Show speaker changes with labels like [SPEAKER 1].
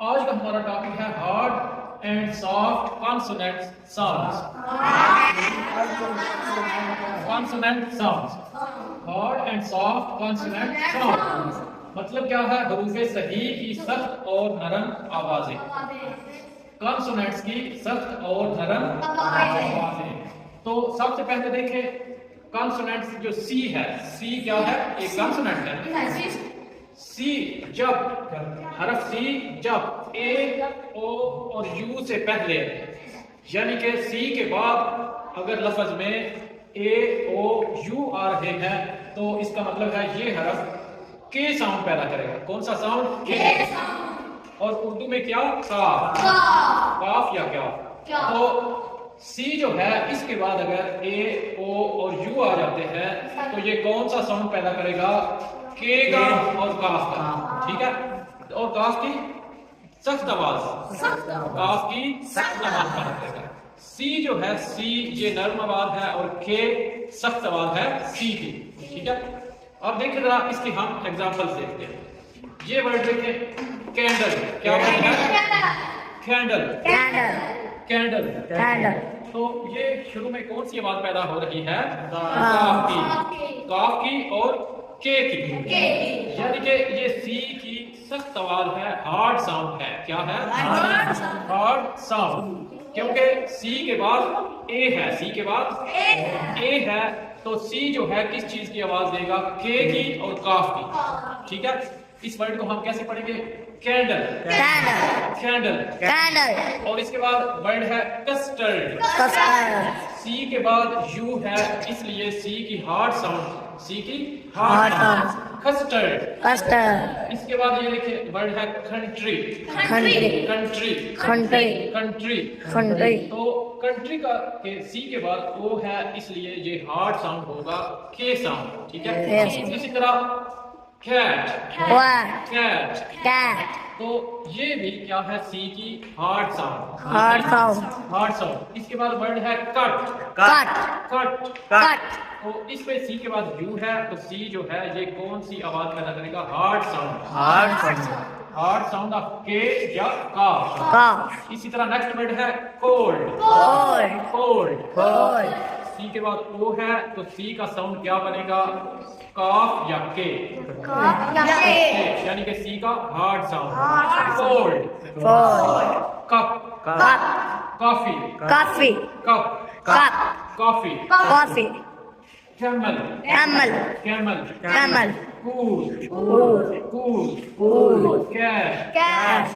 [SPEAKER 1] आज का हमारा टॉपिक है hard and soft consonant sounds. Consonant sounds, hard and soft consonant sounds मतलब क्या है? हरूफे सही की सख्त और नरम आवाजें। कॉन्सोनेंट्स की सख्त और नरम आवाजें। तो सबसे पहले देखें कॉन्सोनेंट्स जो सी है, सी क्या है? एक कॉन्सोनेंट है। सी जब हरफ सी जब ए ओ और यू से पहले, यानी कि सी के बाद अगर लफ्ज में ए ओ यू आ रहे हैं तो इसका मतलब है ये हरफ के साउंड पैदा करेगा। कौन सा साउंड? के। और उर्दू में क्या? काफ। काफ या क्या? तो सी जो है इसके बाद अगर ए ओ और यू आ जाते हैं तो ये कौन सा साउंड पैदा करेगा? के का और काफ का। ठीक है। और काफ की सख्त आवाज, काफ की सख्त आवाज पैदा करेगा। सी जो है सी ये नरम आवाज है और के सख्त आवाज है सी की। ठीक है। अब देखिए जरा इसकी हम एग्जांपल्स देखते हैं। ये वर्ड देखें, कैंडल। क्या वर्ड है? कैंडल। कैंडल। कैंडल। तो ये शुरू में कौन सी आवाज पैदा हो रही है? काफ की। काफ की और के की। यानी कि ये सी की सख्त आवाज है, हार्ड साउंड है। क्या है? Hard sound. क्योंकि सी के बाद ए है, सी के बाद ए है तो सी जो है किस चीज की आवाज देगा? के की और काफ की। ठीक है। इस वर्ड को हम कैसे पढ़ेंगे? कैंडल। कैंडल। कैंडल। और इसके बाद वर्ड है कस्टर्ड। सी के बाद यू है इसलिए सी की हार्ड साउंड, सी की हार्ड साउंड। कस्टर्ड। कस्टर्ड। इसके बाद ये देखिए वर्ड है country. Country. Country. Country. Country. Country. तो कंट्री का के सी के बाद ओ है इसलिए ये हार्ड साउंड होगा के साउंड। ठीक है। इसी तरह कैट। कैट। कैट। तो ये भी क्या है? सी की hard sound. Hard sound. Hard sound. इसके बाद वर्ड है कट। कट। कट। कट। तो इस पे सी के बाद यू है तो सी जो है ये कौन सी आवाज पैदा करेगा? Hard sound. Hard sound. Hard sound of के या काफ। इसी तरह नेक्स्ट वर्ड है कोल्ड। कोल्ड। कोल्ड। कोल्ड। सी के बाद ओ है तो सी का साउंड क्या बनेगा? काफ या के। यानी कि सी का hard sound. Cold. Cup. Coffee. Coffee. Cup. Coffee. Coffee. Camel. Camel. Camel. Camel. Cool. Cool. Cool. Cash.